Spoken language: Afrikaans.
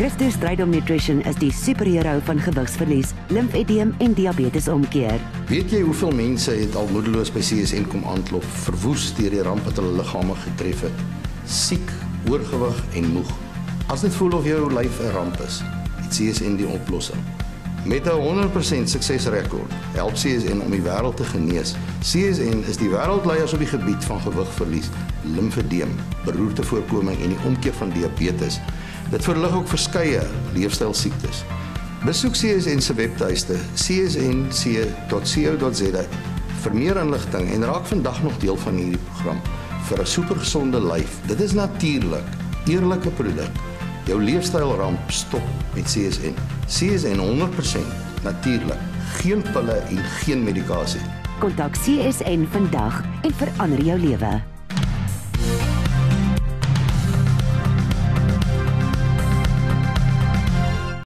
Christo Strijdom Nutrition is die superhero van gewigsverlies, limfedeem en diabetesomkeer. Weet jy hoeveel mense het al moedeloos by CSN kom aanklop, verwoes deur die ramp wat hulle liggame getref het? Siek, oorgewig en moeg. As dit voel of jou lyf 'n ramp is, het CSN die oplossing. Met 'n 100% suksesrekord help CSN om die wêreld te genees. CSN is die wêreldleiers op die gebied van gewigverlies, limfedeem, beroertevoorkoming en die omkeer van diabetes. Dit verlig ook verskeie leefstylsiektes. Besoek CSN se webtuiste csnc.co.za vir meer inligting en raak vandag nog deel van hierdie program vir 'n supergesonde lyf. Dit is natuurlik, eerlike produk. Jou leefstylramp stop met CSN. CSN 100% natuurlik, geen pille en geen medikasie. Kontak CSN vandag en verander jou lewe.